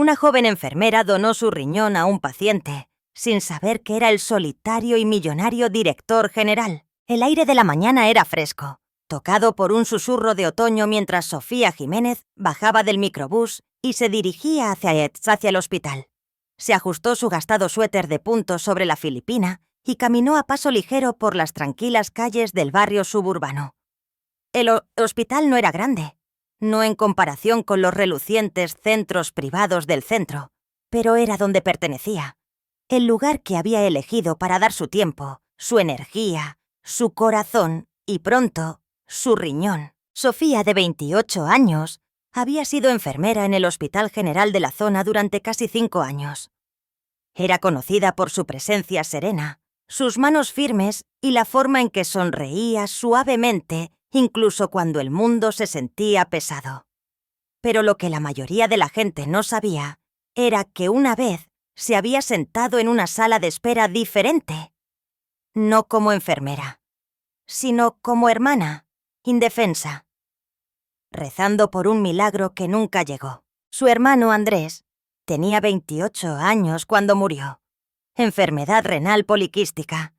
Una joven enfermera donó su riñón a un paciente, sin saber que era el solitario y millonario director general. El aire de la mañana era fresco, tocado por un susurro de otoño mientras Sofía Jiménez bajaba del microbús y se dirigía hacia el hospital. Se ajustó su gastado suéter de punto sobre la filipina y caminó a paso ligero por las tranquilas calles del barrio suburbano. El hospital no era grande, no en comparación con los relucientes centros privados del centro, pero era donde pertenecía, el lugar que había elegido para dar su tiempo, su energía, su corazón y pronto, su riñón. Sofía, de 28 años, había sido enfermera en el Hospital General de la zona durante casi 5 años. Era conocida por su presencia serena, sus manos firmes y la forma en que sonreía suavemente, incluso cuando el mundo se sentía pesado. Pero lo que la mayoría de la gente no sabía era que una vez se había sentado en una sala de espera diferente. No como enfermera, sino como hermana, indefensa, rezando por un milagro que nunca llegó. Su hermano Andrés tenía 28 años cuando murió. Enfermedad renal poliquística.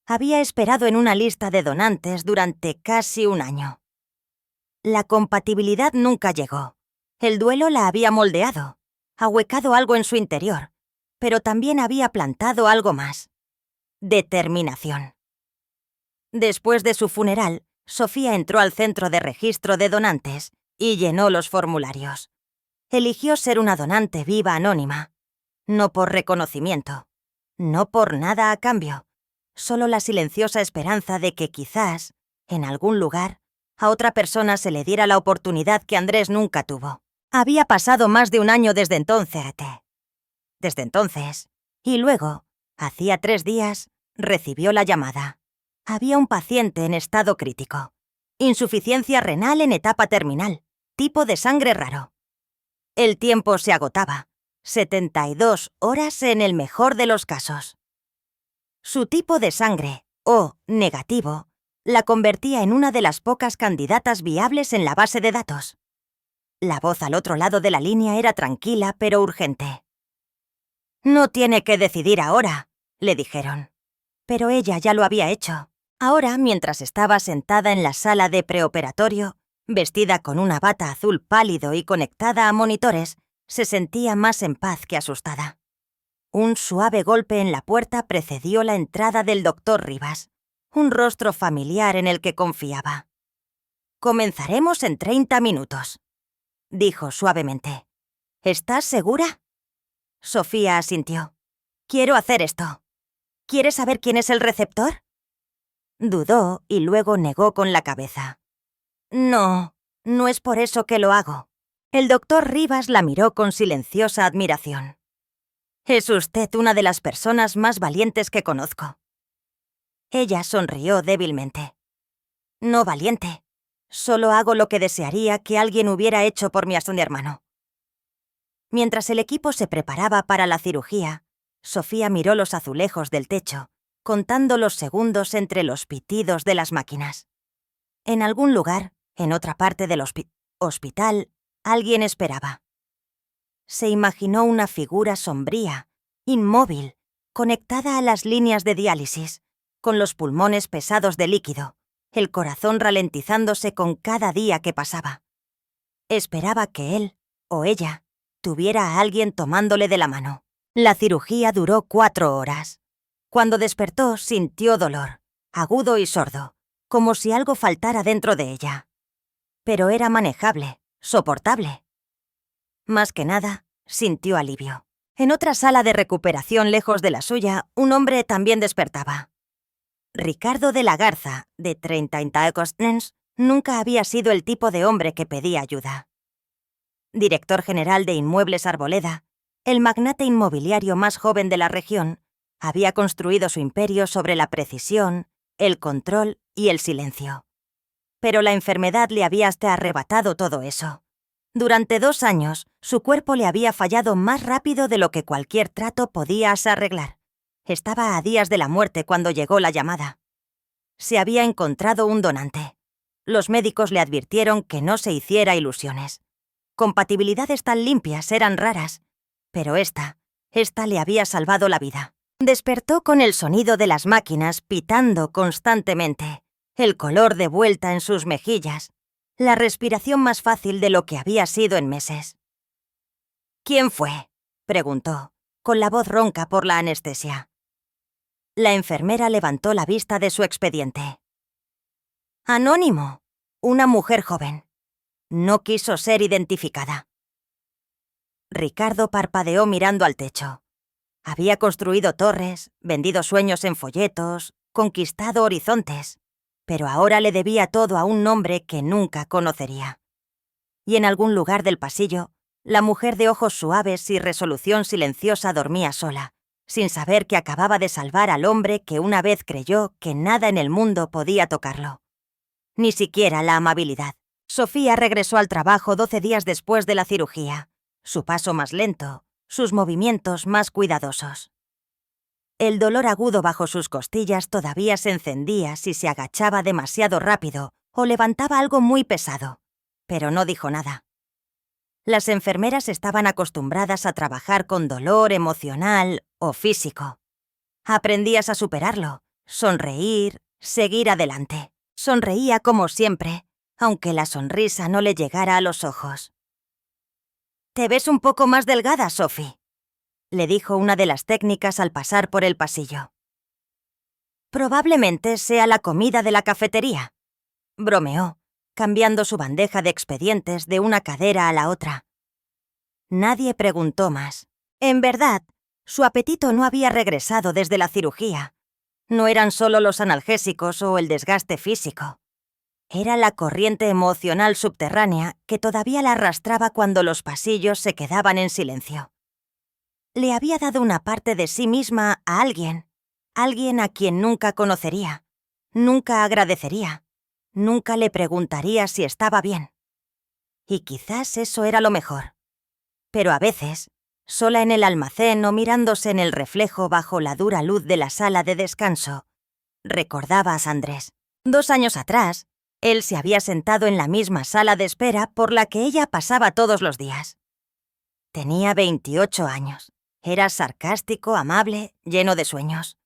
Había esperado en una lista de donantes durante casi un año. La compatibilidad nunca llegó. El duelo la había moldeado, ahuecado algo en su interior, pero también había plantado algo más. Determinación. Después de su funeral, Sofía entró al centro de registro de donantes y llenó los formularios. Eligió ser una donante viva anónima, no por reconocimiento, no por nada a cambio, solo la silenciosa esperanza de que quizás, en algún lugar, a otra persona se le diera la oportunidad que Andrés nunca tuvo. Había pasado más de un año desde entonces, y luego, hacía 3 días, recibió la llamada. Había un paciente en estado crítico. Insuficiencia renal en etapa terminal, tipo de sangre raro. El tiempo se agotaba. 72 horas en el mejor de los casos. Su tipo de sangre, O negativo, la convertía en una de las pocas candidatas viables en la base de datos. La voz al otro lado de la línea era tranquila pero urgente. «No tiene que decidir ahora», le dijeron. Pero ella ya lo había hecho. Ahora, mientras estaba sentada en la sala de preoperatorio, vestida con una bata azul pálido y conectada a monitores, se sentía más en paz que asustada. Un suave golpe en la puerta precedió la entrada del doctor Rivas, un rostro familiar en el que confiaba. «Comenzaremos en 30 minutos», dijo suavemente. «¿Estás segura?» Sofía asintió. «Quiero hacer esto. ¿Quieres saber quién es el receptor?» Dudó y luego negó con la cabeza. «No, no es por eso que lo hago». El doctor Rivas la miró con silenciosa admiración. «Es usted una de las personas más valientes que conozco». Ella sonrió débilmente. «No valiente. Solo hago lo que desearía que alguien hubiera hecho por mi hermano». Mientras el equipo se preparaba para la cirugía, Sofía miró los azulejos del techo, contando los segundos entre los pitidos de las máquinas. En algún lugar, en otra parte del hospital, alguien esperaba. Se imaginó una figura sombría, inmóvil, conectada a las líneas de diálisis, con los pulmones pesados de líquido, el corazón ralentizándose con cada día que pasaba. Esperaba que él, o ella, tuviera a alguien tomándole de la mano. La cirugía duró 4 horas. Cuando despertó, sintió dolor, agudo y sordo, como si algo faltara dentro de ella. Pero era manejable, soportable. Más que nada, sintió alivio. En otra sala de recuperación lejos de la suya, un hombre también despertaba. Ricardo de la Garza, de 30 años, nunca había sido el tipo de hombre que pedía ayuda. Director general de Inmuebles Arboleda, el magnate inmobiliario más joven de la región, había construido su imperio sobre la precisión, el control y el silencio. Pero la enfermedad le había hasta arrebatado todo eso. Durante 2 años, su cuerpo le había fallado más rápido de lo que cualquier trato podía arreglar. Estaba a días de la muerte cuando llegó la llamada. Se había encontrado un donante. Los médicos le advirtieron que no se hiciera ilusiones. Compatibilidades tan limpias eran raras, Pero esta le había salvado la vida. Despertó con el sonido de las máquinas pitando constantemente, el color de vuelta en sus mejillas, la respiración más fácil de lo que había sido en meses. «¿Quién fue?», preguntó, con la voz ronca por la anestesia. La enfermera levantó la vista de su expediente. «Anónimo, una mujer joven. No quiso ser identificada». Ricardo parpadeó mirando al techo. Había construido torres, vendido sueños en folletos, conquistado horizontes, pero ahora le debía todo a un nombre que nunca conocería. Y en algún lugar del pasillo, la mujer de ojos suaves y resolución silenciosa dormía sola, sin saber que acababa de salvar al hombre que una vez creyó que nada en el mundo podía tocarlo. Ni siquiera la amabilidad. Sofía regresó al trabajo 12 días después de la cirugía, su paso más lento, sus movimientos más cuidadosos. El dolor agudo bajo sus costillas todavía se encendía si se agachaba demasiado rápido o levantaba algo muy pesado, pero no dijo nada. Las enfermeras estaban acostumbradas a trabajar con dolor emocional o físico. Aprendías a superarlo, sonreír, seguir adelante. Sonreía como siempre, aunque la sonrisa no le llegara a los ojos. «Te ves un poco más delgada, Sophie», le dijo una de las técnicas al pasar por el pasillo. «Probablemente sea la comida de la cafetería», bromeó, cambiando su bandeja de expedientes de una cadera a la otra. Nadie preguntó más. En verdad, su apetito no había regresado desde la cirugía. No eran solo los analgésicos o el desgaste físico. Era la corriente emocional subterránea que todavía la arrastraba cuando los pasillos se quedaban en silencio. Le había dado una parte de sí misma a alguien a quien nunca conocería, nunca agradecería, nunca le preguntaría si estaba bien. Y quizás eso era lo mejor. Pero a veces, sola en el almacén o mirándose en el reflejo bajo la dura luz de la sala de descanso, recordaba a Sandrés. 2 años atrás, él se había sentado en la misma sala de espera por la que ella pasaba todos los días. Tenía 28 años. Era sarcástico, amable, lleno de sueños.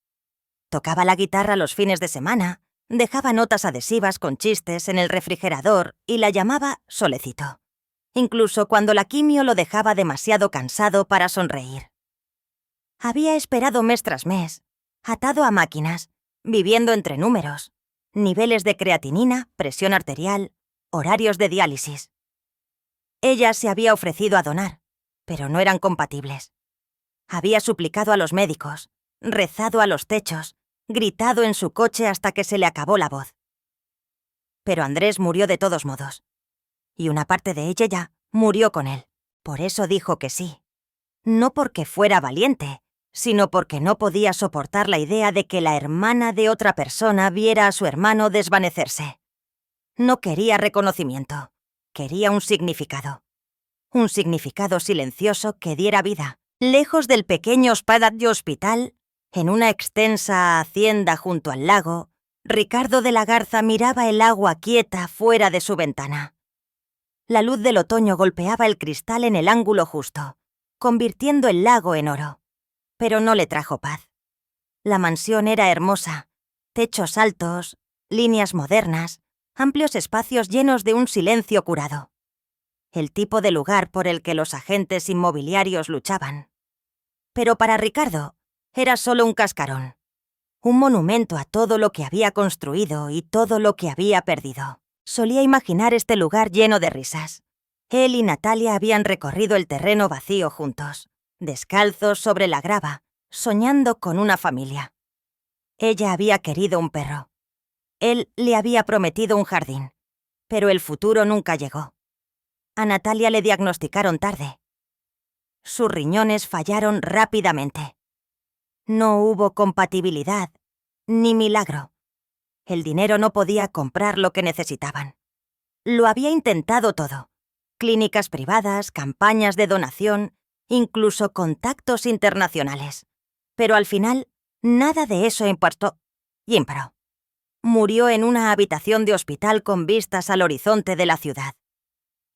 Tocaba la guitarra los fines de semana, dejaba notas adhesivas con chistes en el refrigerador y la llamaba Solecito, incluso cuando la quimio lo dejaba demasiado cansado para sonreír. Había esperado mes tras mes, atado a máquinas, viviendo entre números, niveles de creatinina, presión arterial, horarios de diálisis. Ella se había ofrecido a donar, pero no eran compatibles. Había suplicado a los médicos, rezado a los techos, gritado en su coche hasta que se le acabó la voz. Pero Andrés murió de todos modos. Y una parte de ella ya murió con él. Por eso dijo que sí. No porque fuera valiente, sino porque no podía soportar la idea de que la hermana de otra persona viera a su hermano desvanecerse. No quería reconocimiento, quería un significado. Un significado silencioso que diera vida. Lejos del pequeño hospital, en una extensa hacienda junto al lago, Ricardo de la Garza miraba el agua quieta fuera de su ventana. La luz del otoño golpeaba el cristal en el ángulo justo, convirtiendo el lago en oro. Pero no le trajo paz. La mansión era hermosa, techos altos, líneas modernas, amplios espacios llenos de un silencio curado. El tipo de lugar por el que los agentes inmobiliarios luchaban. Pero para Ricardo era solo un cascarón, un monumento a todo lo que había construido y todo lo que había perdido. Solía imaginar este lugar lleno de risas. Él y Natalia habían recorrido el terreno vacío juntos, descalzos sobre la grava, soñando con una familia. Ella había querido un perro. Él le había prometido un jardín, pero el futuro nunca llegó. A Natalia le diagnosticaron tarde. Sus riñones fallaron rápidamente. No hubo compatibilidad, ni milagro. El dinero no podía comprar lo que necesitaban. Lo había intentado todo. Clínicas privadas, campañas de donación, incluso contactos internacionales. Pero al final, nada de eso importó. Yímparo. Murió en una habitación de hospital con vistas al horizonte de la ciudad.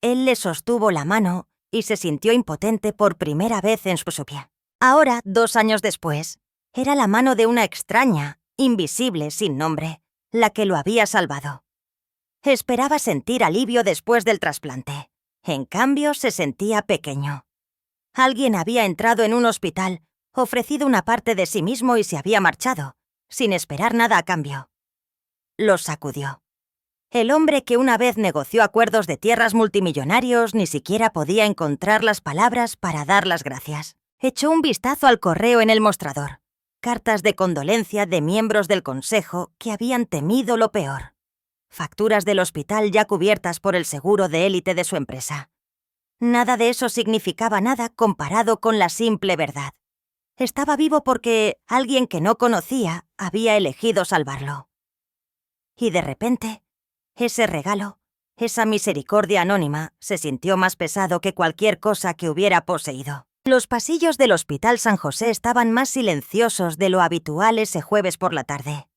Él le sostuvo la mano y se sintió impotente por primera vez en su vida. Ahora, 2 años después, era la mano de una extraña, invisible, sin nombre, la que lo había salvado. Esperaba sentir alivio después del trasplante. En cambio, se sentía pequeño. Alguien había entrado en un hospital, ofrecido una parte de sí mismo y se había marchado, sin esperar nada a cambio. Lo sacudió. El hombre que una vez negoció acuerdos de tierras multimillonarios ni siquiera podía encontrar las palabras para dar las gracias. Echó un vistazo al correo en el mostrador. Cartas de condolencia de miembros del consejo que habían temido lo peor. Facturas del hospital ya cubiertas por el seguro de élite de su empresa. Nada de eso significaba nada comparado con la simple verdad. Estaba vivo porque alguien que no conocía había elegido salvarlo. Y de repente, ese regalo, esa misericordia anónima, se sintió más pesado que cualquier cosa que hubiera poseído. Los pasillos del Hospital San José estaban más silenciosos de lo habitual ese jueves por la tarde.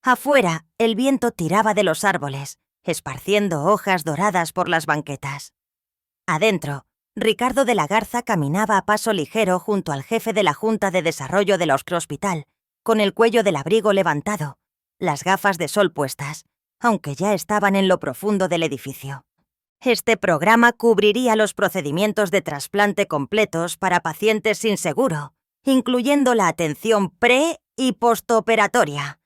Afuera, el viento tiraba de los árboles, esparciendo hojas doradas por las banquetas. Adentro, Ricardo de la Garza caminaba a paso ligero junto al jefe de la Junta de Desarrollo del Hospital, con el cuello del abrigo levantado, las gafas de sol puestas, aunque ya estaban en lo profundo del edificio. Este programa cubriría los procedimientos de trasplante completos para pacientes sin seguro, incluyendo la atención pre- y postoperatoria,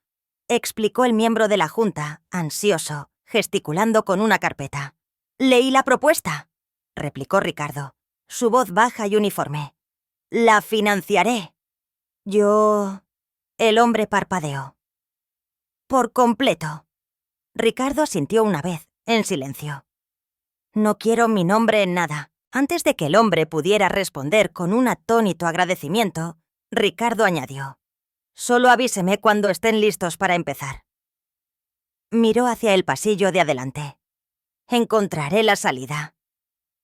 explicó el miembro de la Junta, ansioso, gesticulando con una carpeta. «Leí la propuesta», replicó Ricardo, su voz baja y uniforme. «La financiaré». «Yo...» El hombre parpadeó. «Por completo». Ricardo asintió una vez, en silencio. «No quiero mi nombre en nada». Antes de que el hombre pudiera responder con un atónito agradecimiento, Ricardo añadió: «Solo avíseme cuando estén listos para empezar». Miró hacia el pasillo de adelante. «Encontraré la salida».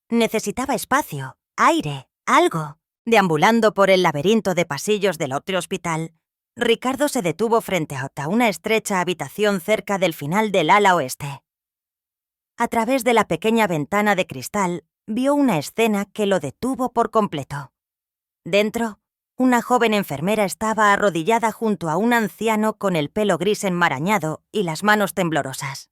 Necesitaba espacio, aire, algo. Deambulando por el laberinto de pasillos del otro hospital, Ricardo se detuvo frente a una estrecha habitación cerca del final del ala oeste. A través de la pequeña ventana de cristal, vio una escena que lo detuvo por completo. Dentro, una joven enfermera estaba arrodillada junto a un anciano con el pelo gris enmarañado y las manos temblorosas.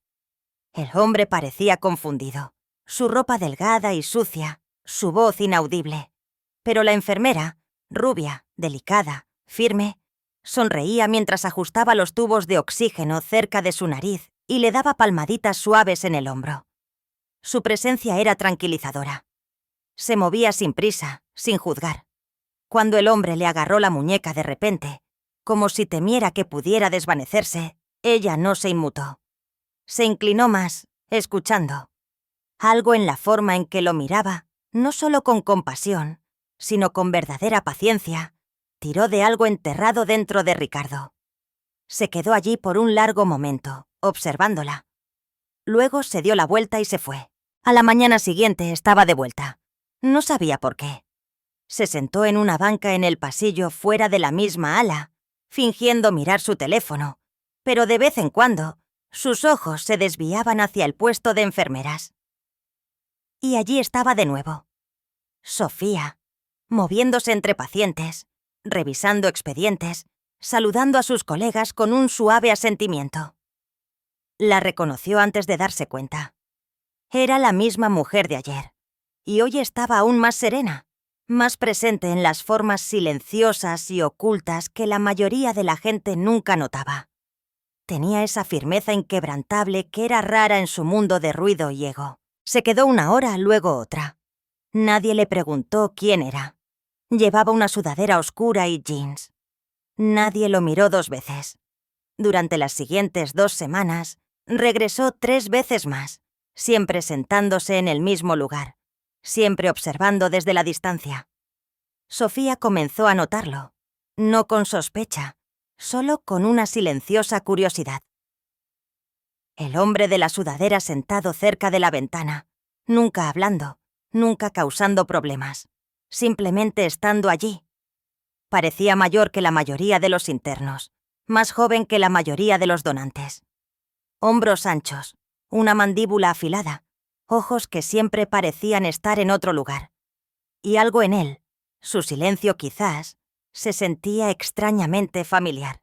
El hombre parecía confundido, su ropa delgada y sucia, su voz inaudible. Pero la enfermera, rubia, delicada, firme, sonreía mientras ajustaba los tubos de oxígeno cerca de su nariz y le daba palmaditas suaves en el hombro. Su presencia era tranquilizadora. Se movía sin prisa, sin juzgar. Cuando el hombre le agarró la muñeca de repente, como si temiera que pudiera desvanecerse, ella no se inmutó. Se inclinó más, escuchando. Algo en la forma en que lo miraba, no solo con compasión, sino con verdadera paciencia, tiró de algo enterrado dentro de Ricardo. Se quedó allí por un largo momento, observándola. Luego se dio la vuelta y se fue. A la mañana siguiente estaba de vuelta. No sabía por qué. Se sentó en una banca en el pasillo fuera de la misma ala, fingiendo mirar su teléfono, pero de vez en cuando sus ojos se desviaban hacia el puesto de enfermeras. Y allí estaba de nuevo. Sofía, moviéndose entre pacientes, revisando expedientes, saludando a sus colegas con un suave asentimiento. La reconoció antes de darse cuenta. Era la misma mujer de ayer, y hoy estaba aún más serena, más presente en las formas silenciosas y ocultas que la mayoría de la gente nunca notaba. Tenía esa firmeza inquebrantable que era rara en su mundo de ruido y ego. Se quedó una hora, luego otra. Nadie le preguntó quién era. Llevaba una sudadera oscura y jeans. Nadie lo miró 2 veces. Durante las siguientes 2 semanas, regresó 3 veces más, siempre sentándose en el mismo lugar, siempre observando desde la distancia. Sofía comenzó a notarlo, no con sospecha, solo con una silenciosa curiosidad. El hombre de la sudadera sentado cerca de la ventana, nunca hablando, nunca causando problemas, simplemente estando allí. Parecía mayor que la mayoría de los internos, más joven que la mayoría de los donantes. Hombros anchos, una mandíbula afilada, ojos que siempre parecían estar en otro lugar, y algo en él, su silencio quizás, se sentía extrañamente familiar.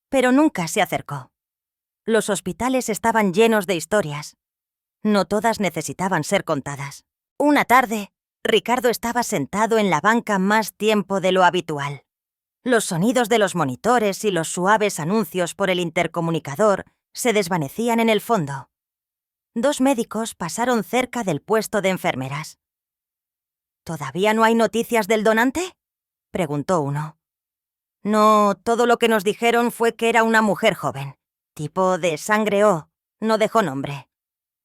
Pero nunca se acercó. Los hospitales estaban llenos de historias. No todas necesitaban ser contadas. Una tarde, Ricardo estaba sentado en la banca más tiempo de lo habitual. Los sonidos de los monitores y los suaves anuncios por el intercomunicador se desvanecían en el fondo. 2 médicos pasaron cerca del puesto de enfermeras. ¿Todavía no hay noticias del donante?, preguntó uno. No, todo lo que nos dijeron fue que era una mujer joven, tipo de sangre O, no dejó nombre.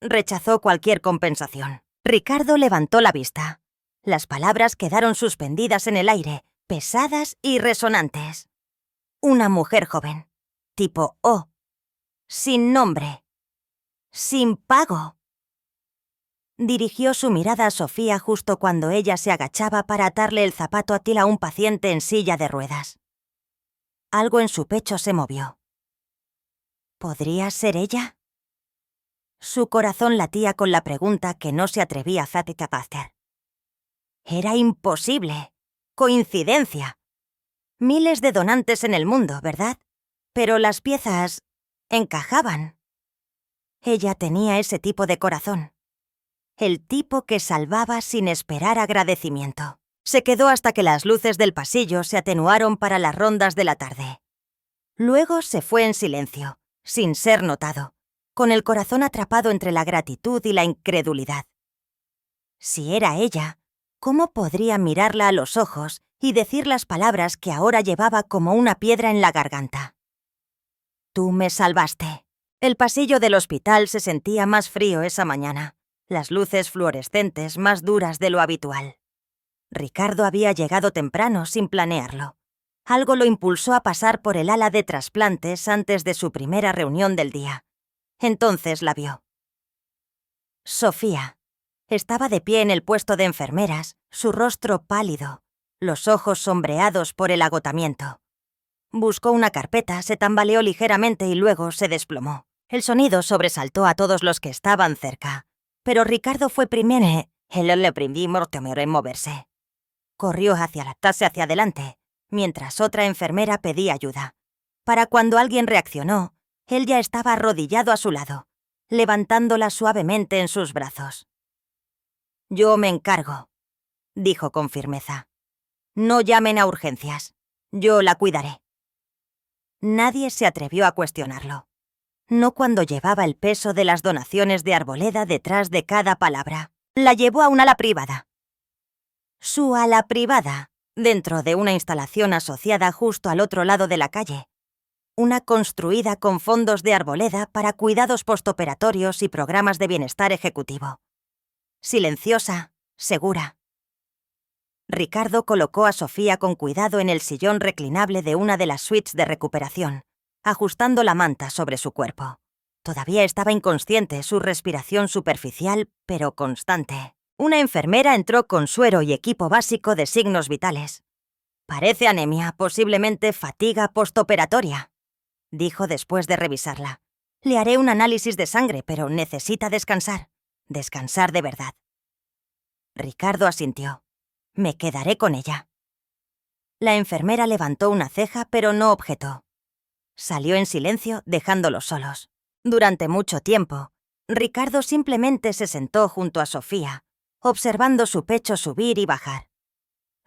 Rechazó cualquier compensación. Ricardo levantó la vista. Las palabras quedaron suspendidas en el aire, pesadas y resonantes. Una mujer joven, tipo O, sin nombre, sin pago. Dirigió su mirada a Sofía justo cuando ella se agachaba para atarle el zapato a til a un paciente en silla de ruedas. Algo en su pecho se movió. ¿Podría ser ella? Su corazón latía con la pregunta que no se atrevía a satisfacer. Era imposible. Coincidencia. Miles de donantes en el mundo, ¿verdad? Pero las piezas encajaban. Ella tenía ese tipo de corazón. El tipo que salvaba sin esperar agradecimiento. Se quedó hasta que las luces del pasillo se atenuaron para las rondas de la tarde. Luego se fue en silencio, sin ser notado, con el corazón atrapado entre la gratitud y la incredulidad. Si era ella, ¿cómo podría mirarla a los ojos y decir las palabras que ahora llevaba como una piedra en la garganta? Tú me salvaste. El pasillo del hospital se sentía más frío esa mañana, las luces fluorescentes más duras de lo habitual. Ricardo había llegado temprano sin planearlo. Algo lo impulsó a pasar por el ala de trasplantes antes de su primera reunión del día. Entonces la vio. Sofía. Estaba de pie en el puesto de enfermeras, su rostro pálido, los ojos sombreados por el agotamiento. Buscó una carpeta, se tambaleó ligeramente y luego se desplomó. El sonido sobresaltó a todos los que estaban cerca. Pero Ricardo fue primero. Él le primimos temor en moverse. Corrió hacia la taza hacia adelante, mientras otra enfermera pedía ayuda. Para cuando alguien reaccionó, él ya estaba arrodillado a su lado, levantándola suavemente en sus brazos. «Yo me encargo», dijo con firmeza. «No llamen a urgencias. Yo la cuidaré». Nadie se atrevió a cuestionarlo. No cuando llevaba el peso de las donaciones de Arboleda detrás de cada palabra. La llevó a un ala privada. Su ala privada, dentro de una instalación asociada justo al otro lado de la calle. Una construida con fondos de Arboleda para cuidados postoperatorios y programas de bienestar ejecutivo. Silenciosa, segura. Ricardo colocó a Sofía con cuidado en el sillón reclinable de una de las suites de recuperación, ajustando la manta sobre su cuerpo. Todavía estaba inconsciente, su respiración superficial, pero constante. Una enfermera entró con suero y equipo básico de signos vitales. «Parece anemia, posiblemente fatiga postoperatoria», dijo después de revisarla. «Le haré un análisis de sangre, pero necesita descansar. Descansar de verdad». Ricardo asintió. «Me quedaré con ella». La enfermera levantó una ceja, pero no objetó. Salió en silencio, dejándolos solos. Durante mucho tiempo, Ricardo simplemente se sentó junto a Sofía, observando su pecho subir y bajar.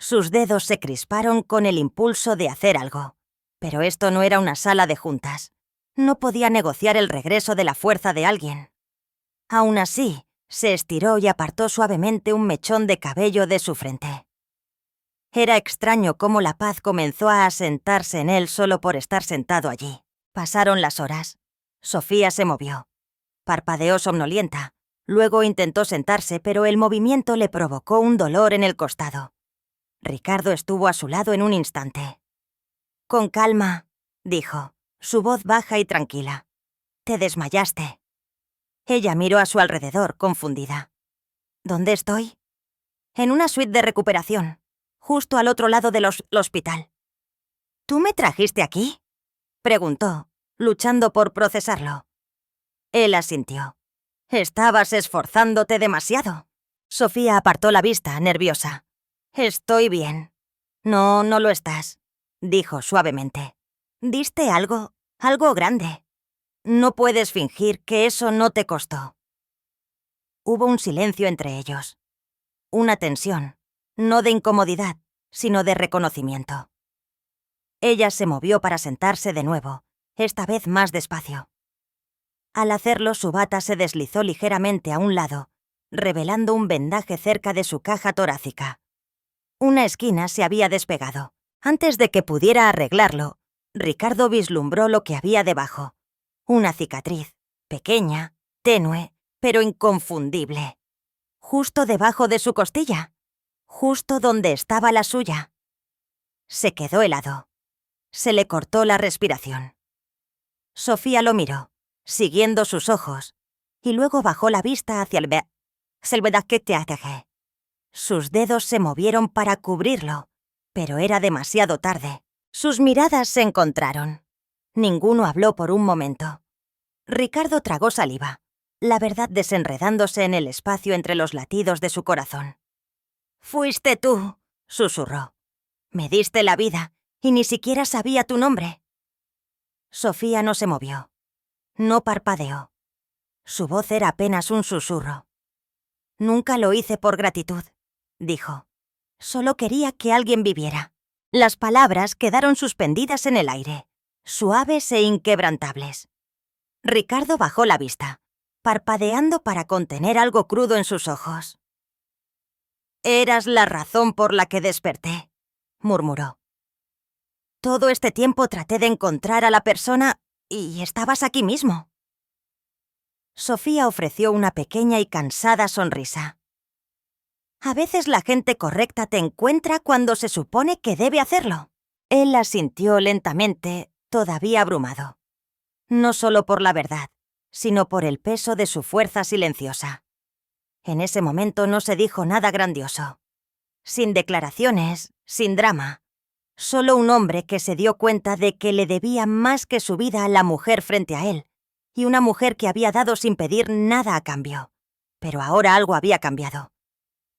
Sus dedos se crisparon con el impulso de hacer algo. Pero esto no era una sala de juntas. No podía negociar el regreso de la fuerza de alguien. Aún así, se estiró y apartó suavemente un mechón de cabello de su frente. Era extraño cómo la paz comenzó a asentarse en él solo por estar sentado allí. Pasaron las horas. Sofía se movió. Parpadeó somnolienta. Luego intentó sentarse, pero el movimiento le provocó un dolor en el costado. Ricardo estuvo a su lado en un instante. «Con calma», dijo, su voz baja y tranquila. «Te desmayaste». Ella miró a su alrededor, confundida. «¿Dónde estoy?» «En una suite de recuperación, justo al otro lado del hospital». «¿Tú me trajiste aquí?», preguntó, luchando por procesarlo. Él asintió. «Estabas esforzándote demasiado». Sofía apartó la vista, nerviosa. «Estoy bien». «No, no lo estás», dijo suavemente. «Diste algo grande. No puedes fingir que eso no te costó». Hubo un silencio entre ellos. Una tensión, no de incomodidad, sino de reconocimiento. Ella se movió para sentarse de nuevo, esta vez más despacio. Al hacerlo, su bata se deslizó ligeramente a un lado, revelando un vendaje cerca de su caja torácica. Una esquina se había despegado. Antes de que pudiera arreglarlo, Ricardo vislumbró lo que había debajo. Una cicatriz, pequeña, tenue, pero inconfundible. Justo debajo de su costilla. Justo donde estaba la suya. Se quedó helado. Se le cortó la respiración. Sofía lo miró, siguiendo sus ojos, y luego bajó la vista hacia el vedaj. Sus dedos se movieron para cubrirlo, pero era demasiado tarde. Sus miradas se encontraron. Ninguno habló por un momento. Ricardo tragó saliva, la verdad desenredándose en el espacio entre los latidos de su corazón. «Fuiste tú», susurró. «Me diste la vida y ni siquiera sabía tu nombre». Sofía no se movió. No parpadeó. Su voz era apenas un susurro. «Nunca lo hice por gratitud», dijo. «Solo quería que alguien viviera». Las palabras quedaron suspendidas en el aire, suaves e inquebrantables. Ricardo bajó la vista, parpadeando para contener algo crudo en sus ojos. «Eras la razón por la que desperté», murmuró. «Todo este tiempo traté de encontrar a la persona y estabas aquí mismo». Sofía ofreció una pequeña y cansada sonrisa. «A veces la gente correcta te encuentra cuando se supone que debe hacerlo». Él asintió lentamente, todavía abrumado. No solo por la verdad, sino por el peso de su fuerza silenciosa. En ese momento no se dijo nada grandioso. Sin declaraciones, sin drama. Solo un hombre que se dio cuenta de que le debía más que su vida a la mujer frente a él, y una mujer que había dado sin pedir nada a cambio. Pero ahora algo había cambiado.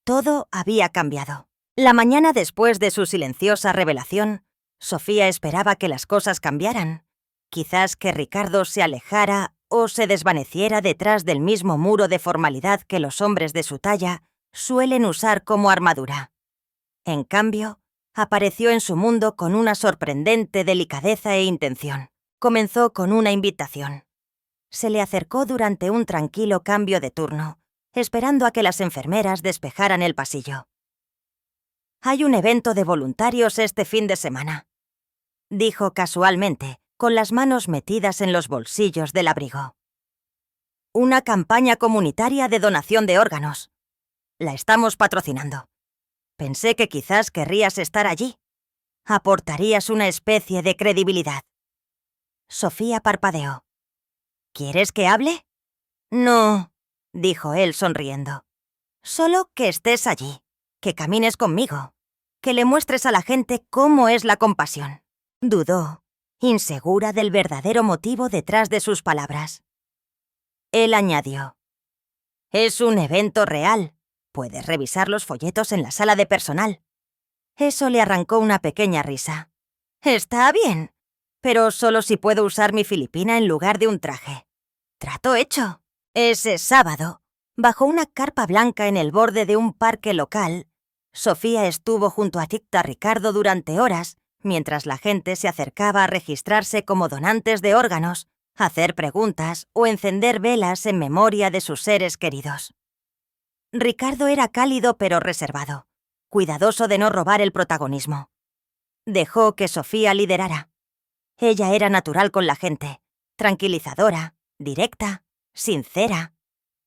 Todo había cambiado. La mañana después de su silenciosa revelación, Sofía esperaba que las cosas cambiaran. Quizás que Ricardo se alejara o se desvaneciera detrás del mismo muro de formalidad que los hombres de su talla suelen usar como armadura. En cambio, apareció en su mundo con una sorprendente delicadeza e intención. Comenzó con una invitación. Se le acercó durante un tranquilo cambio de turno, esperando a que las enfermeras despejaran el pasillo. «Hay un evento de voluntarios este fin de semana», dijo casualmente, con las manos metidas en los bolsillos del abrigo. «Una campaña comunitaria de donación de órganos. La estamos patrocinando. Pensé que quizás querrías estar allí. Aportarías una especie de credibilidad». Sofía parpadeó. «¿Quieres que hable?» «No», dijo él sonriendo. «Solo que estés allí, que camines conmigo, que le muestres a la gente cómo es la compasión». Dudó, insegura del verdadero motivo detrás de sus palabras. Él añadió: «Es un evento real. Puedes revisar los folletos en la sala de personal». Eso le arrancó una pequeña risa. «Está bien, pero solo si puedo usar mi filipina en lugar de un traje». «Trato hecho». Ese sábado, bajo una carpa blanca en el borde de un parque local, Sofía estuvo junto a Ricardo durante horas, mientras la gente se acercaba a registrarse como donantes de órganos, hacer preguntas o encender velas en memoria de sus seres queridos. Ricardo era cálido pero reservado, cuidadoso de no robar el protagonismo. Dejó que Sofía liderara. Ella era natural con la gente, tranquilizadora, directa, sincera.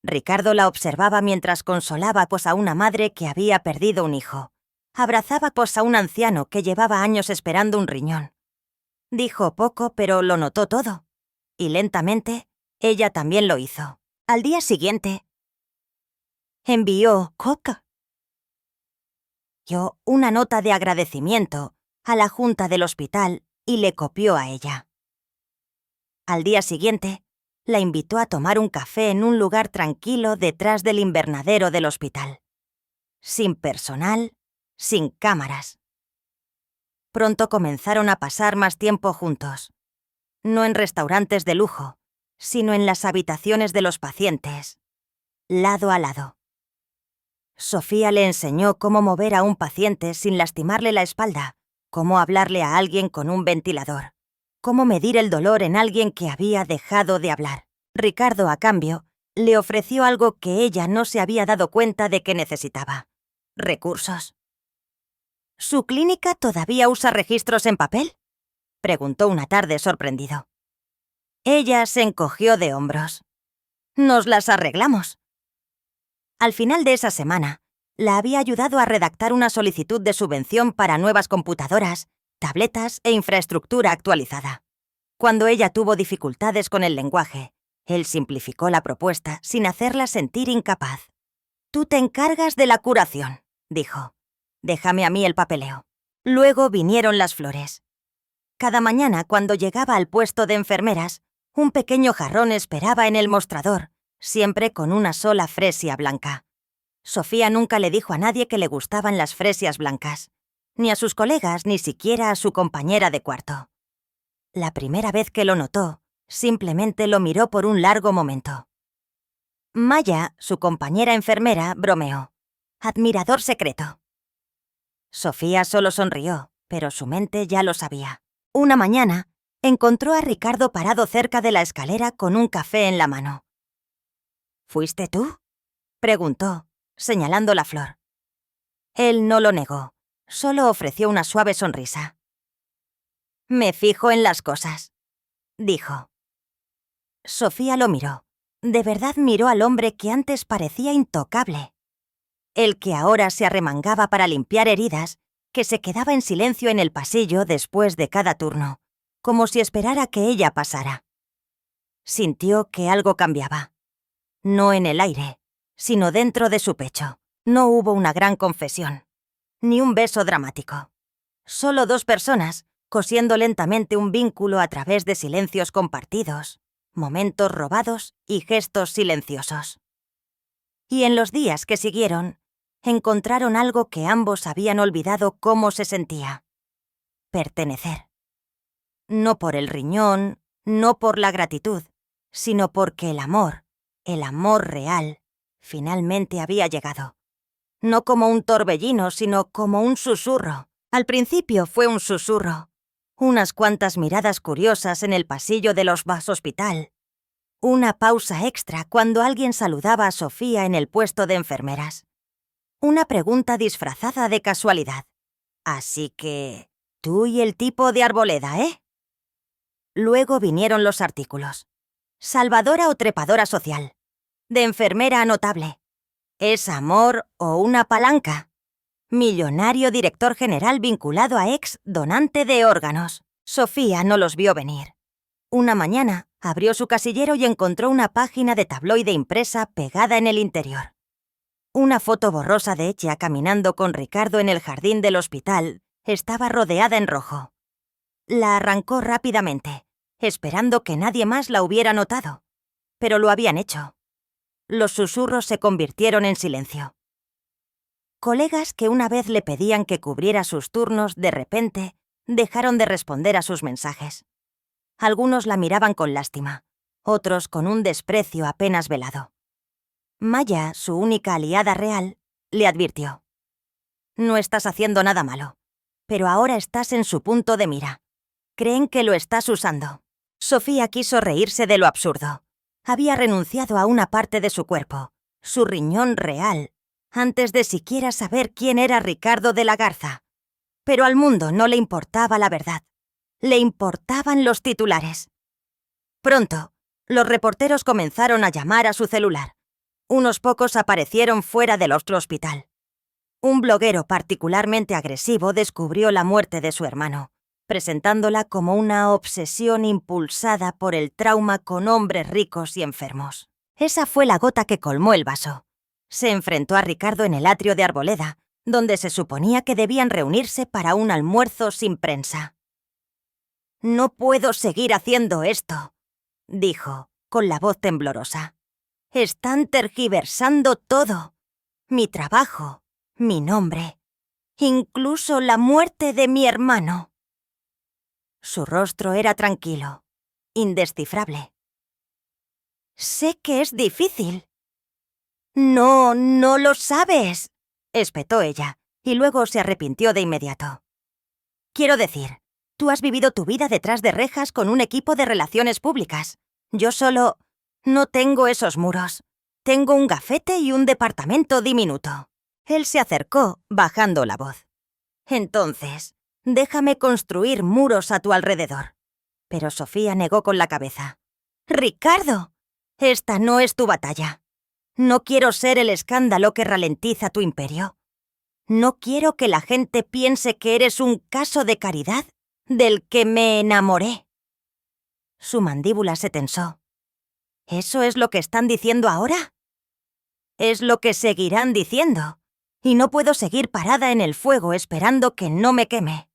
Ricardo la observaba mientras consolaba a una madre que había perdido un hijo. Abrazaba a un anciano que llevaba años esperando un riñón. Dijo poco, pero lo notó todo. Y lentamente, ella también lo hizo. Al día siguiente, envió una nota de agradecimiento a la junta del hospital y le copió a ella. Al día siguiente, la invitó a tomar un café en un lugar tranquilo detrás del invernadero del hospital. sin personal, sin cámaras. Pronto comenzaron a pasar más tiempo juntos, no en restaurantes de lujo, sino en las habitaciones de los pacientes, lado a lado. Sofía le enseñó cómo mover a un paciente sin lastimarle la espalda, cómo hablarle a alguien con un ventilador, cómo medir el dolor en alguien que había dejado de hablar. Ricardo, a cambio, le ofreció algo que ella no se había dado cuenta de que necesitaba: recursos. ¿Su clínica todavía usa registros en papel?, preguntó una tarde sorprendido. Ella se encogió de hombros. «Nos las arreglamos». Al final de esa semana, la había ayudado a redactar una solicitud de subvención para nuevas computadoras, tabletas e infraestructura actualizada. Cuando ella tuvo dificultades con el lenguaje, él simplificó la propuesta sin hacerla sentir incapaz. «Tú te encargas de la curación», dijo. «Déjame a mí el papeleo». Luego vinieron las flores. Cada mañana, cuando llegaba al puesto de enfermeras, un pequeño jarrón esperaba en el mostrador, siempre con una sola fresia blanca. Sofía nunca le dijo a nadie que le gustaban las fresias blancas, ni a sus colegas, ni siquiera a su compañera de cuarto. La primera vez que lo notó, simplemente lo miró por un largo momento. Maya, su compañera enfermera, bromeó: «Admirador secreto». Sofía solo sonrió, pero su mente ya lo sabía. Una mañana, encontró a Ricardo parado cerca de la escalera con un café en la mano. «¿Fuiste tú?», preguntó, señalando la flor. Él no lo negó, solo ofreció una suave sonrisa. «Me fijo en las cosas», dijo. Sofía lo miró. De verdad miró al hombre que antes parecía intocable. El que ahora se arremangaba para limpiar heridas, que se quedaba en silencio en el pasillo después de cada turno, como si esperara que ella pasara. Sintió que algo cambiaba. No en el aire, sino dentro de su pecho. No hubo una gran confesión, ni un beso dramático. Solo dos personas, cosiendo lentamente un vínculo a través de silencios compartidos, momentos robados y gestos silenciosos. Y en los días que siguieron, encontraron algo que ambos habían olvidado cómo se sentía: pertenecer. No por el riñón, no por la gratitud, sino porque el amor real, finalmente había llegado. No como un torbellino, sino como un susurro. Al principio fue un susurro. Unas cuantas miradas curiosas en el pasillo del hospital. Una pausa extra cuando alguien saludaba a Sofía en el puesto de enfermeras. Una pregunta disfrazada de casualidad. «Así que, tú y el tipo de Arboleda, ¿eh?». Luego vinieron los artículos. «Salvadora o trepadora social. De enfermera a notable. ¿Es amor o una palanca? Millonario director general vinculado a ex donante de órganos». Sofía no los vio venir. Una mañana abrió su casillero y encontró una página de tabloide impresa pegada en el interior. Una foto borrosa de ella caminando con Ricardo en el jardín del hospital estaba rodeada en rojo. La arrancó rápidamente, esperando que nadie más la hubiera notado. Pero lo habían hecho. Los susurros se convirtieron en silencio. Colegas que una vez le pedían que cubriera sus turnos, de repente, dejaron de responder a sus mensajes. Algunos la miraban con lástima, otros con un desprecio apenas velado. Maya, su única aliada real, le advirtió: «No estás haciendo nada malo, pero ahora estás en su punto de mira. Creen que lo estás usando». Sofía quiso reírse de lo absurdo. Había renunciado a una parte de su cuerpo, su riñón real, antes de siquiera saber quién era Ricardo de la Garza. Pero al mundo no le importaba la verdad. Le importaban los titulares. Pronto, los reporteros comenzaron a llamar a su celular. Unos pocos aparecieron fuera del otro hospital. Un bloguero particularmente agresivo descubrió la muerte de su hermano, presentándola como una obsesión impulsada por el trauma con hombres ricos y enfermos. Esa fue la gota que colmó el vaso. Se enfrentó a Ricardo en el atrio de Arboleda, donde se suponía que debían reunirse para un almuerzo sin prensa. «No puedo seguir haciendo esto», dijo, con la voz temblorosa. «Están tergiversando todo. Mi trabajo, mi nombre, incluso la muerte de mi hermano. Su rostro era tranquilo, indescifrable. Sé que es difícil. No, no lo sabes, espetó ella, y luego se arrepintió de inmediato. Quiero decir, tú has vivido tu vida detrás de rejas con un equipo de relaciones públicas. Yo solo... no tengo esos muros. Tengo un gafete y un departamento diminuto. Él se acercó, bajando la voz. Entonces, déjame construir muros a tu alrededor. Pero Sofía negó con la cabeza. ¡Ricardo! Esta no es tu batalla. No quiero ser el escándalo que ralentiza tu imperio. No quiero que la gente piense que eres un caso de caridad del que me enamoré. Su mandíbula se tensó. ¿Eso es lo que están diciendo ahora? Es lo que seguirán diciendo. Y no puedo seguir parada en el fuego esperando que no me queme.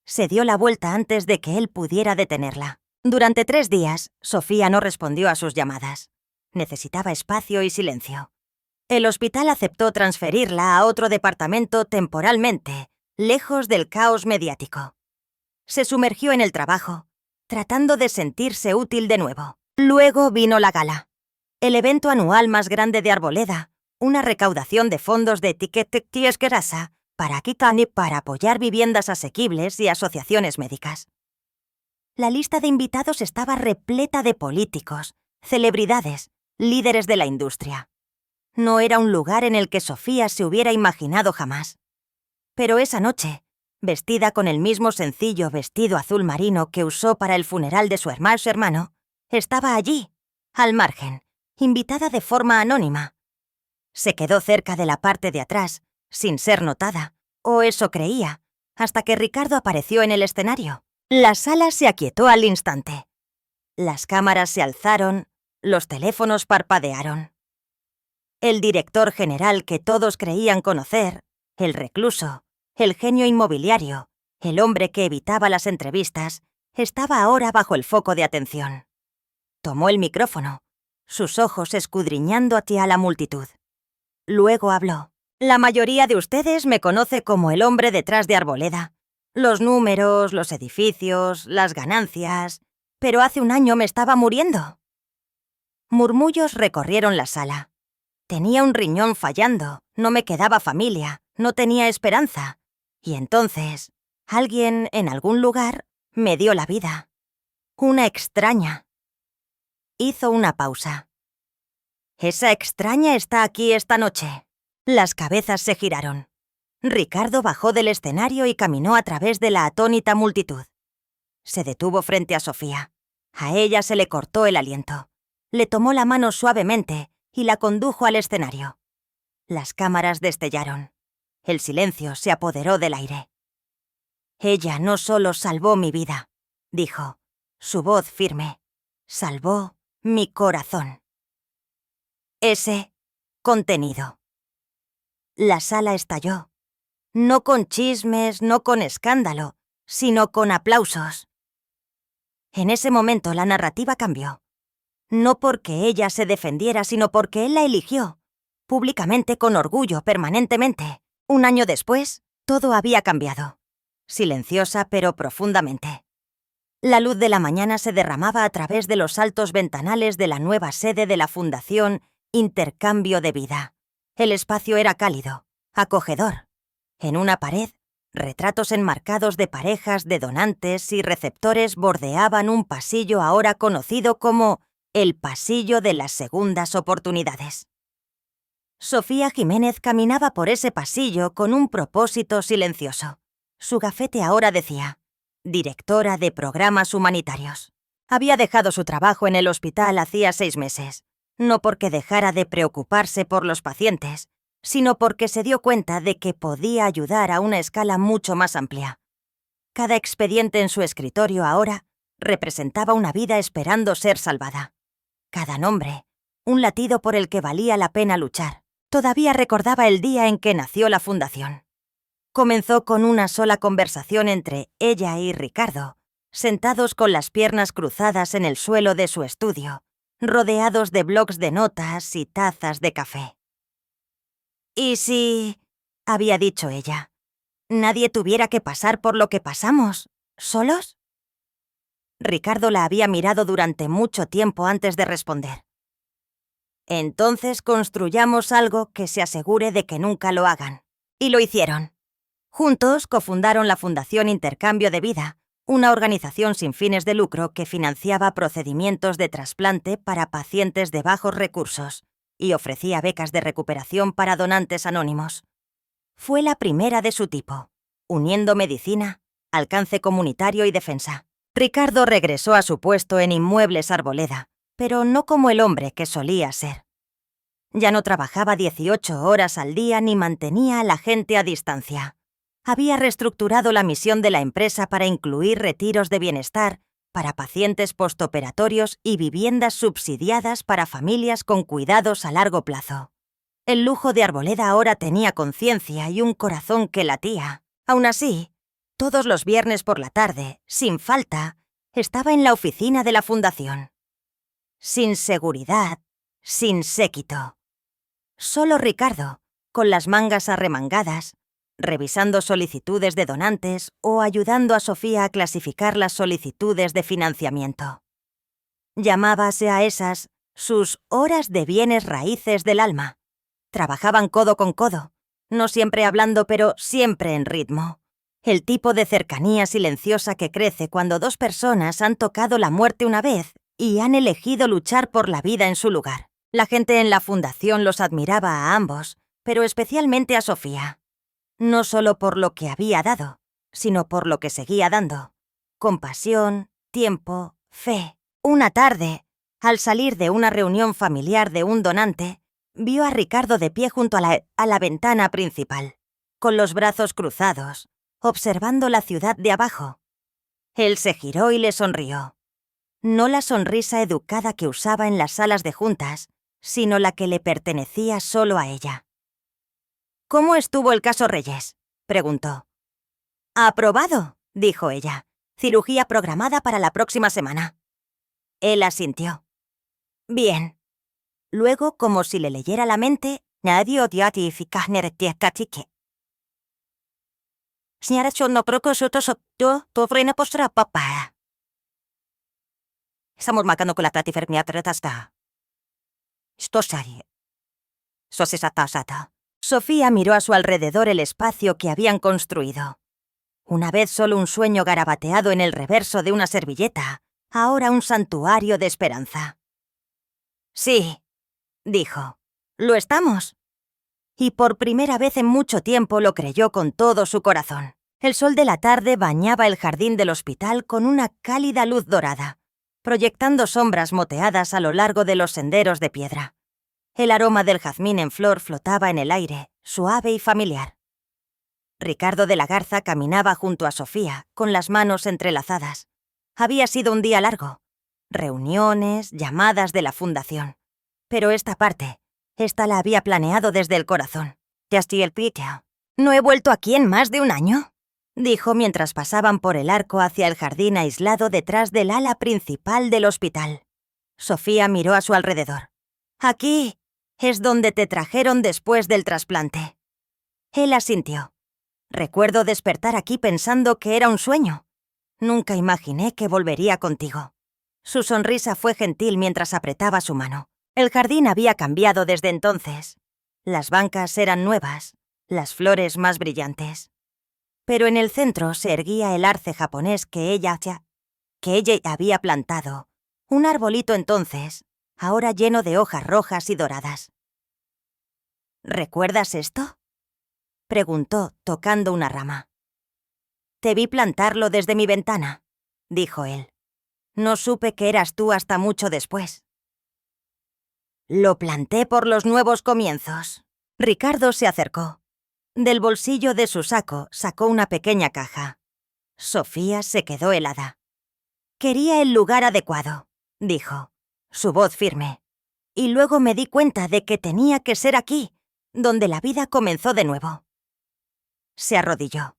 Se dio la vuelta antes de que él pudiera detenerla. Durante 3 días, Sofía no respondió a sus llamadas. Necesitaba espacio y silencio. El hospital aceptó transferirla a otro departamento temporalmente, lejos del caos mediático. Se sumergió en el trabajo, tratando de sentirse útil de nuevo. Luego vino la gala, el evento anual más grande de Arboleda, una recaudación de fondos de Tieskerasa para Kitani para apoyar viviendas asequibles y asociaciones médicas. La lista de invitados estaba repleta de políticos, celebridades, líderes de la industria. No era un lugar en el que Sofía se hubiera imaginado jamás. Pero esa noche, vestida con el mismo sencillo vestido azul marino que usó para el funeral de su hermano, estaba allí, al margen, invitada de forma anónima. Se quedó cerca de la parte de atrás, sin ser notada, o eso creía, hasta que Ricardo apareció en el escenario. La sala se aquietó al instante. Las cámaras se alzaron, los teléfonos parpadearon. El director general que todos creían conocer, el recluso, el genio inmobiliario, el hombre que evitaba las entrevistas, estaba ahora bajo el foco de atención. Tomó el micrófono, sus ojos escudriñando hacia la multitud. Luego habló. La mayoría de ustedes me conoce como el hombre detrás de Arboleda. Los números, los edificios, las ganancias... Pero hace un año me estaba muriendo. Murmullos recorrieron la sala. Tenía un riñón fallando, no me quedaba familia, no tenía esperanza. Y entonces, alguien en algún lugar me dio la vida. Una extraña. Hizo una pausa. Esa extraña está aquí esta noche. Las cabezas se giraron. Ricardo bajó del escenario y caminó a través de la atónita multitud. Se detuvo frente a Sofía. A ella se le cortó el aliento. Le tomó la mano suavemente y la condujo al escenario. Las cámaras destellaron. El silencio se apoderó del aire. Ella no solo salvó mi vida, dijo, su voz firme. Salvó mi corazón. Ese contenido. La sala estalló. No con chismes, no con escándalo, sino con aplausos. En ese momento la narrativa cambió. No porque ella se defendiera, sino porque él la eligió. Públicamente, con orgullo, permanentemente. Un año después, todo había cambiado. Silenciosa, pero profundamente. La luz de la mañana se derramaba a través de los altos ventanales de la nueva sede de la Fundación Intercambio de Vida. El espacio era cálido, acogedor. En una pared, retratos enmarcados de parejas de donantes y receptores bordeaban un pasillo ahora conocido como el pasillo de las segundas oportunidades. Sofía Jiménez caminaba por ese pasillo con un propósito silencioso. Su gafete ahora decía, directora de programas humanitarios. Había dejado su trabajo en el hospital hacía 6 meses, no porque dejara de preocuparse por los pacientes, sino porque se dio cuenta de que podía ayudar a una escala mucho más amplia. Cada expediente en su escritorio ahora representaba una vida esperando ser salvada. Cada nombre, un latido por el que valía la pena luchar. Todavía recordaba el día en que nació la fundación. Comenzó con una sola conversación entre ella y Ricardo, sentados con las piernas cruzadas en el suelo de su estudio, rodeados de blocs de notas y tazas de café. ¿Y si había dicho ella. ¿Nadie tuviera que pasar por lo que pasamos? ¿Solos? Ricardo la había mirado durante mucho tiempo antes de responder. Entonces construyamos algo que se asegure de que nunca lo hagan. Y lo hicieron. Juntos cofundaron la Fundación Intercambio de Vida, una organización sin fines de lucro que financiaba procedimientos de trasplante para pacientes de bajos recursos y ofrecía becas de recuperación para donantes anónimos. Fue la primera de su tipo, uniendo medicina, alcance comunitario y defensa. Ricardo regresó a su puesto en Inmuebles Arboleda, pero no como el hombre que solía ser. Ya no trabajaba 18 horas al día ni mantenía a la gente a distancia. Había reestructurado la misión de la empresa para incluir retiros de bienestar para pacientes postoperatorios y viviendas subsidiadas para familias con cuidados a largo plazo. El lujo de Arboleda ahora tenía conciencia y un corazón que latía. Aún así, todos los viernes por la tarde, sin falta, estaba en la oficina de la fundación. Sin seguridad, sin séquito. Solo Ricardo, con las mangas arremangadas, revisando solicitudes de donantes o ayudando a Sofía a clasificar las solicitudes de financiamiento. Llamábase a esas sus horas de bienes raíces del alma. Trabajaban codo con codo, no siempre hablando, pero siempre en ritmo. El tipo de cercanía silenciosa que crece cuando dos personas han tocado la muerte una vez y han elegido luchar por la vida en su lugar. La gente en la fundación los admiraba a ambos, pero especialmente a Sofía. No solo por lo que había dado, sino por lo que seguía dando. Compasión, tiempo, fe. Una tarde, al salir de una reunión familiar de un donante, vio a Ricardo de pie junto a la ventana principal, con los brazos cruzados, observando la ciudad de abajo. Él se giró y le sonrió. No la sonrisa educada que usaba en las salas de juntas, sino la que le pertenecía solo a ella. «¿Cómo estuvo el caso Reyes?», preguntó. «Aprobado», dijo ella. «Cirugía programada para la próxima semana». Él asintió. «Bien». Luego, como si le leyera la mente, nadie odiati fikahneretiekatike. «Señora prokosutosobto tovrena postra papa». «Estamos marcando con la platifermiatretasta». «Stosari». «Sosesata». Sofía miró a su alrededor el espacio que habían construido. Una vez solo un sueño garabateado en el reverso de una servilleta, ahora un santuario de esperanza. «Sí», dijo, «lo estamos». Y por primera vez en mucho tiempo lo creyó con todo su corazón. El sol de la tarde bañaba el jardín del hospital con una cálida luz dorada, proyectando sombras moteadas a lo largo de los senderos de piedra. El aroma del jazmín en flor flotaba en el aire, suave y familiar. Ricardo de la Garza caminaba junto a Sofía, con las manos entrelazadas. Había sido un día largo. Reuniones, llamadas de la fundación. Pero esta la había planeado desde el corazón. «¿No he vuelto aquí en más de un año?», dijo mientras pasaban por el arco hacia el jardín aislado detrás del ala principal del hospital. Sofía miró a su alrededor. «Aquí es donde te trajeron después del trasplante». Él asintió. «Recuerdo despertar aquí pensando que era un sueño. Nunca imaginé que volvería contigo». Su sonrisa fue gentil mientras apretaba su mano. El jardín había cambiado desde entonces. Las bancas eran nuevas, las flores más brillantes. Pero en el centro se erguía el arce japonés que ella había plantado, un arbolito entonces, ahora lleno de hojas rojas y doradas. «¿Recuerdas esto?», preguntó, tocando una rama. «Te vi plantarlo desde mi ventana», dijo él. «No supe que eras tú hasta mucho después». «Lo planté por los nuevos comienzos». Ricardo se acercó. Del bolsillo de su saco sacó una pequeña caja. Sofía se quedó helada. «Quería el lugar adecuado», dijo, su voz firme. «Y luego me di cuenta de que tenía que ser aquí, donde la vida comenzó de nuevo». Se arrodilló.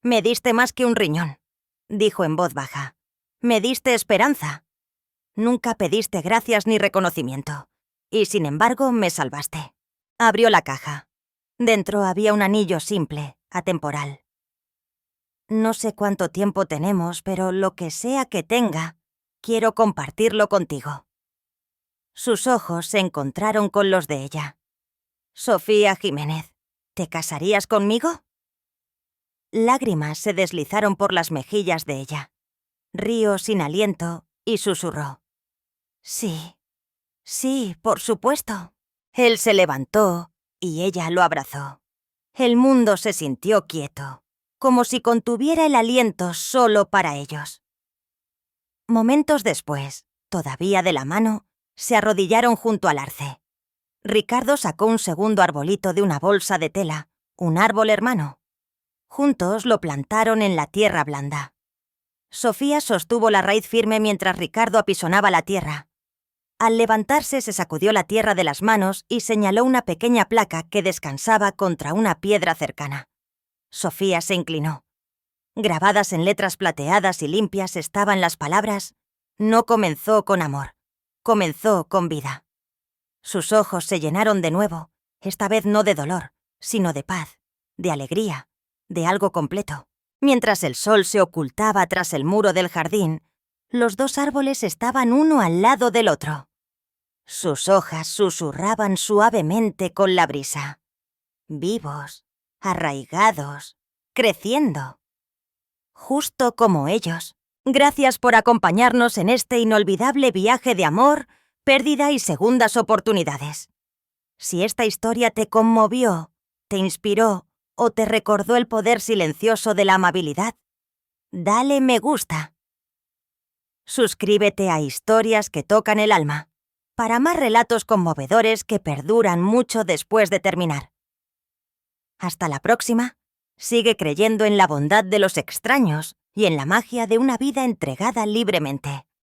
«Me diste más que un riñón», dijo en voz baja. «Me diste esperanza. Nunca pediste gracias ni reconocimiento. Y sin embargo me salvaste». Abrió la caja. Dentro había un anillo simple, atemporal. No sé cuánto tiempo tenemos, pero lo que sea que tenga, quiero compartirlo contigo. Sus ojos se encontraron con los de ella. Sofía Jiménez, ¿te casarías conmigo? Lágrimas se deslizaron por las mejillas de ella. Rió sin aliento y susurró. Sí, sí, por supuesto. Él se levantó y ella lo abrazó. El mundo se sintió quieto, como si contuviera el aliento solo para ellos. Momentos después, todavía de la mano, se arrodillaron junto al arce. Ricardo sacó un segundo arbolito de una bolsa de tela, un árbol hermano. Juntos lo plantaron en la tierra blanda. Sofía sostuvo la raíz firme mientras Ricardo apisonaba la tierra. Al levantarse se sacudió la tierra de las manos y señaló una pequeña placa que descansaba contra una piedra cercana. Sofía se inclinó. Grabadas en letras plateadas y limpias estaban las palabras: no comenzó con amor, comenzó con vida. Sus ojos se llenaron de nuevo, esta vez no de dolor, sino de paz, de alegría, de algo completo. Mientras el sol se ocultaba tras el muro del jardín, los dos árboles estaban uno al lado del otro. Sus hojas susurraban suavemente con la brisa. Vivos, arraigados, creciendo. Justo como ellos. Gracias por acompañarnos en este inolvidable viaje de amor, pérdida y segundas oportunidades. Si esta historia te conmovió, te inspiró o te recordó el poder silencioso de la amabilidad, dale me gusta. Suscríbete a Historias que tocan el alma, para más relatos conmovedores que perduran mucho después de terminar. Hasta la próxima. Sigue creyendo en la bondad de los extraños y en la magia de una vida entregada libremente.